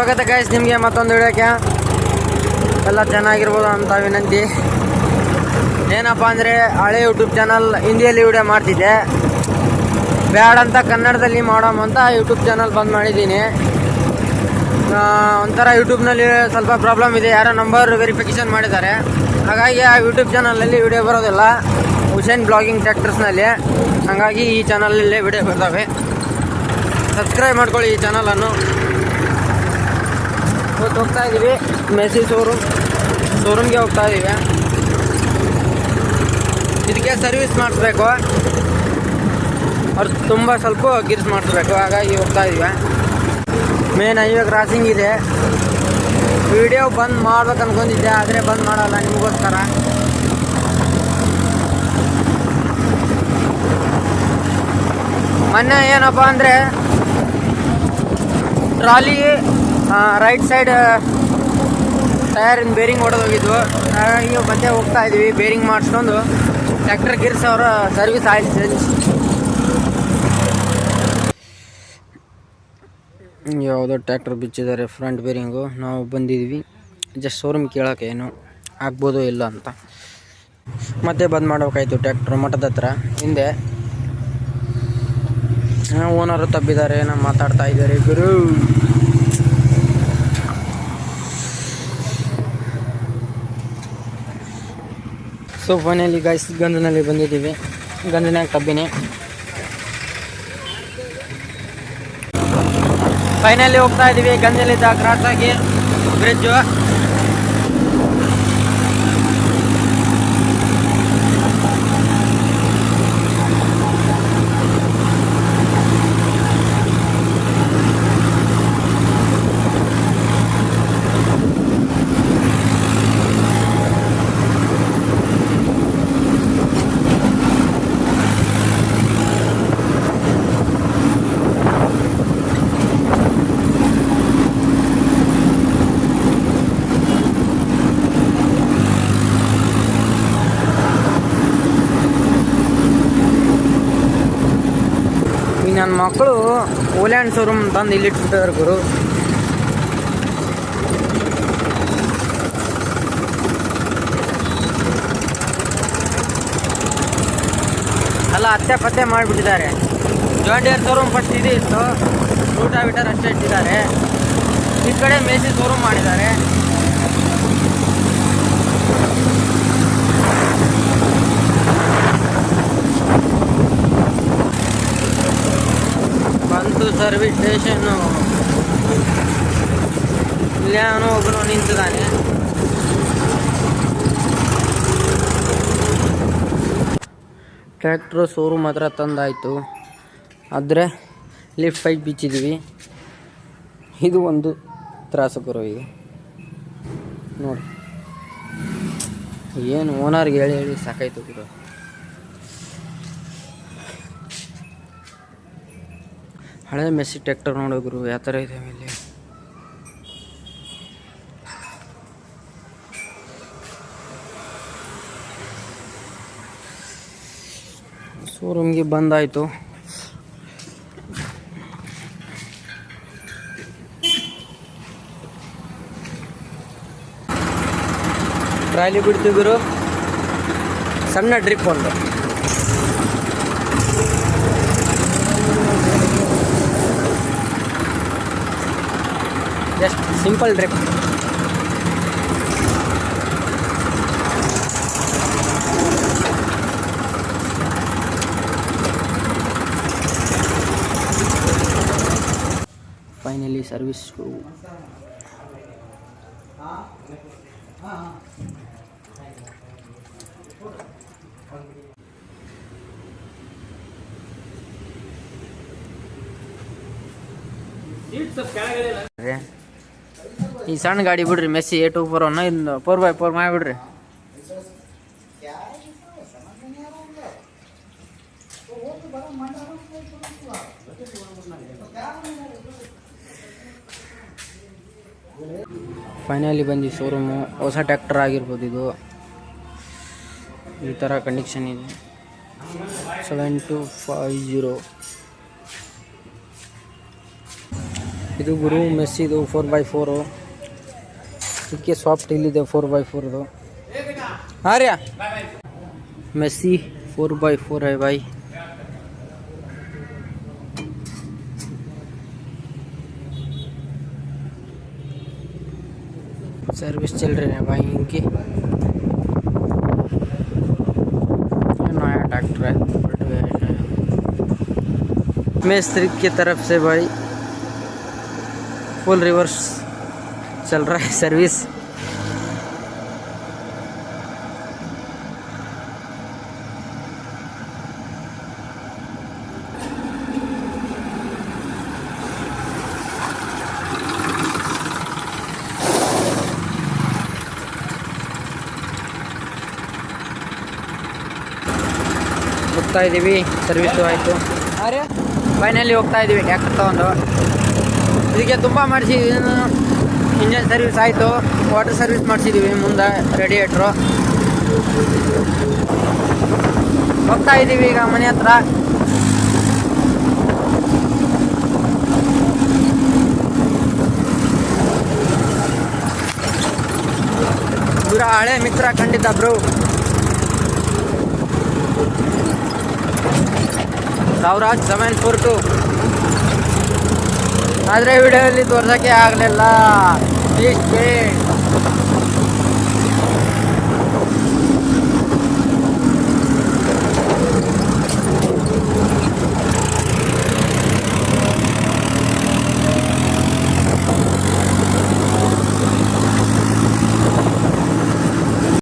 ಸ್ವಾಗತ ಗೈಸ್ ನಿಮಗೆ ಮತ್ತೊಂದು ವಿಡಿಯೋಕ್ಕೆ. ಎಲ್ಲ ಚೆನ್ನಾಗಿರ್ಬೋದು ಅಂತ ವಿನಂತಿ. ಏನಪ್ಪ ಅಂದರೆ ಹಳೆ ಯೂಟ್ಯೂಬ್ ಚಾನಲ್ ಹಿಂದಿಯಲ್ಲಿ ವಿಡಿಯೋ ಮಾಡ್ತಿದ್ದೆ, ಬ್ಯಾಡ ಅಂತ ಕನ್ನಡದಲ್ಲಿ ಮಾಡೋಣ ಅಂತ ಯೂಟ್ಯೂಬ್ ಚಾನಲ್ ಬಂದ್ ಮಾಡಿದ್ದೀನಿ. ಒಂಥರ ಯೂಟ್ಯೂಬ್ನಲ್ಲಿ ಸ್ವಲ್ಪ ಪ್ರಾಬ್ಲಮ್ ಇದೆ, ಯಾರೋ ನಂಬರ್ ವೆರಿಫಿಕೇಷನ್ ಮಾಡಿದ್ದಾರೆ, ಹಾಗಾಗಿ ಆ ಯೂಟ್ಯೂಬ್ ಚಾನಲಲ್ಲಿ ವಿಡಿಯೋ ಬರೋದಿಲ್ಲ ಹುಸೇನ್ ಬ್ಲಾಗಿಂಗ್ ಟ್ರ್ಯಾಕ್ಟರ್ಸ್ನಲ್ಲಿ. ಹಾಗಾಗಿ ಈ ಚಾನಲಲ್ಲೇ ವಿಡಿಯೋ ಬರ್ತವೆ. ಸಬ್ಸ್ಕ್ರೈಬ್ ಮಾಡ್ಕೊಳ್ಳಿ ಈ ಚಾನಲನ್ನು. ಇವತ್ತು ಹೋಗ್ತಾ ಇದ್ದೀವಿ ಮೆಸ್ಸಿ ಶೋರೂಮ್ಗೆ ಹೋಗ್ತಾ ಇದ್ದೀವಿ. ಇದಕ್ಕೆ ಸರ್ವಿಸ್ ಮಾಡಿಸ್ಬೇಕು, ಅವ್ರು ತುಂಬ ಸ್ವಲ್ಪ ಗಿರ್ಸ್ ಮಾಡಿಸ್ಬೇಕು, ಹಾಗಾಗಿ ಹೋಗ್ತಾ ಇದ್ದೀವಿ. ಮೇನ್ ಹೈವೇ ಕ್ರಾಸಿಂಗ್ ಇದೆ. ವಿಡಿಯೋ ಬಂದ್ ಮಾಡ್ಬೇಕು ಅನ್ಕೊಂಡಿದ್ದೆ, ಆದರೆ ಬಂದ್ ಮಾಡಲ್ಲ ನಿಮಗೋಸ್ಕರ. ಮೊನ್ನೆ ಏನಪ್ಪ ಅಂದರೆ ಟ್ರಾಲಿ ರೈಟ್ ಸೈಡ್ ಟಯರಿನ ಬೇರಿಂಗ್ ಹೊಡೆದೋಗಿದ್ವು, ಹಾಗಾಗಿ ಮತ್ತೆ ಹೋಗ್ತಾ ಇದ್ವಿ ಬೇರಿಂಗ್ ಮಾಡಿಸ್ಕೊಂಡು ಟ್ರ್ಯಾಕ್ಟರ್ ಗಿರ್ಸ್ ಅವರ ಸರ್ವಿಸ್ ಆಯಿಲ್ ಚೇಂಜ್. ಯಾವುದೋ ಟ್ರ್ಯಾಕ್ಟರ್ ಬಿಚ್ಚಿದ್ದಾರೆ ಫ್ರಂಟ್ ಬೇರಿಂಗು. ನಾವು ಬಂದಿದ್ವಿ ಜಸ್ಟ್ ಶೋರೂಮ್ ಕೇಳೋಕೆ ಏನು ಆಗ್ಬೋದೋ ಇಲ್ಲ ಅಂತ. ಮತ್ತೆ ಬಂದ್ ಮಾಡಬೇಕಾಯ್ತು ಟ್ರ್ಯಾಕ್ಟರ್ ಮಠದ ಹತ್ರ ಹಿಂದೆ. ಓನರು ತಬ್ಬಿದ್ದಾರೆ, ಏನೋ ಮಾತಾಡ್ತಾ ಇದ್ದಾರೆ ಗುರು. ಸೊ ಫೈನಲಿ ಗೈಸ್ ಗಂಧನಲ್ಲಿ ಬಂದಿದ್ದೀವಿ, ಗಂಧನಾಗ ತಬ್ಬಿನಿ. ಫೈನಲಿ ಹೋಗ್ತಾ ಇದ್ದೀವಿ ಗಂಧಲಿದ್ದ ಕ್ರಾಸ್ ಆಗಿ ಬ್ರಿಡ್ಜು. ನನ್ನ ಮಕ್ಕಳು ಓಲ್ಯಾಂಡ್ ಶೋರೂಮ್ ತಂದು ಇಲ್ಲಿ ಇಟ್ಬಿಟ್ಟಿದ್ದಾರೆ ಗುರು. ಅಲ್ಲ ಅತ್ತೆ ಪತ್ತೆ ಮಾಡಿಬಿಟ್ಟಿದ್ದಾರೆ. ಜಾಂಡಿಯರ್ ಶೋರೂಮ್ ಫಸ್ಟ್ ಇದೆ ಇತ್ತು, ರೂಟಾವಿಟರ್ ಅಷ್ಟೇ ಇಟ್ಟಿದ್ದಾರೆ. ಈ ಕಡೆ ಮೇಸಿ ಶೋರೂಮ್ ಮಾಡಿದ್ದಾರೆ. ಬಂತು ಸರ್ವಿಸ್ ಸ್ಟೇಷನ್ನು. ಇಲ್ಲೇನೋ ಒಬ್ಬನು ನಿಂತಿದ್ದಾನೆ. ಟ್ರ್ಯಾಕ್ಟ್ರು ಶೋರೂಮ್ ಹತ್ರ ತಂದಾಯಿತು, ಆದರೆ ಲಿಫ್ಟ್ ಪೈಪ್ ಬಿಚ್ಚಿದ್ದೀವಿ. ಇದು ಒಂದು ತ್ರಾಸು ಗುರು. ಈಗ ನೋಡಿ, ಏನು ಓನರ್ಗೆ ಹೇಳಿ ಹೇಳಿ ಸಾಕಾಯ್ತು ಗುರು. ಹಳೆ ಮೆಸ್ಸಿ ಟ್ರ್ಯಾಕ್ಟರ್ ನೋಡೋಗ್ರು ಯಾವ ಥರ ಇದೆ ಮೇಲೆ. ಶೋರೂಮ್ಗೆ ಬಂದಾಯಿತು. ಟ್ರಾಲಿ ಬಿಡ್ತಿದ್ರು, ಸಣ್ಣ ಡ್ರಿಪ್ ಒಂದು. Just simple drip. Finally service. ಈ ಸಣ್ಣ ಗಾಡಿ ಬಿಡ್ರಿ, ಮೆಸ್ಸಿ 824 ಇನ್ನು 4x4 ಮಾಡಿಬಿಡ್ರಿ. ಫೈನಲಿ ಬಂದು ಶೋರೂಮು. ಹೊಸ ಟ್ರ್ಯಾಕ್ಟರ್ ಆಗಿರ್ಬೋದು ಇದು. ಈ ಥರ ಕಂಡೀಷನ್ ಇದೆ. 7250 ಇದು ಗುರು ಮೆಸ್ ಇದು 4x4 ಇದಕ್ಕೆ ಸಾಫ್ಟ್ ಇಲ್ಲಿದೆ 4x4 हाँ रे मेसी 4x4 है भाई सर्विस चल रहे हैं भाई इनकी नया ट्रैक्टर है मिस्त्री की तरफ से भाई फुल रिवर्स चल रहा है सर्विस ಹೋಗ್ತಾ ಇದ್ದೀವಿ ಸರ್ವಿಸು ಆಯಿತು ಫೈನಲಿ ಹೋಗ್ತಾ ಇದ್ದೀವಿ ಟ್ಯಾಕ್ಟರ್ ತಗೊಂಡು ಇದಕ್ಕೆ ತುಂಬ ಮಾಡಿಸಿದ್ವಿ ಇಂಜನ್ ಸರ್ವಿಸ್ ಆಯಿತು ವಾಟರ್ ಸರ್ವಿಸ್ ಮಾಡಿಸಿದ್ದೀವಿ ಮುಂದೆ ರೇಡಿಯೇಟ್ರು ಹೋಗ್ತಾ ಇದ್ದೀವಿ ಈಗ ಮನೆ ಹತ್ರ ದೂರ ಹಳೆ ಮಿತ್ರ ಖಂಡಿತ ಬ್ರೋ ಸಾವಿರಾಜ್ 742 ಆದರೆ ವಿಡಿಯೋದಲ್ಲಿ ತೋರ್ಸೋಕ್ಕೆ ಆಗಲಿಲ್ಲ ಪ್ಲೀಸ್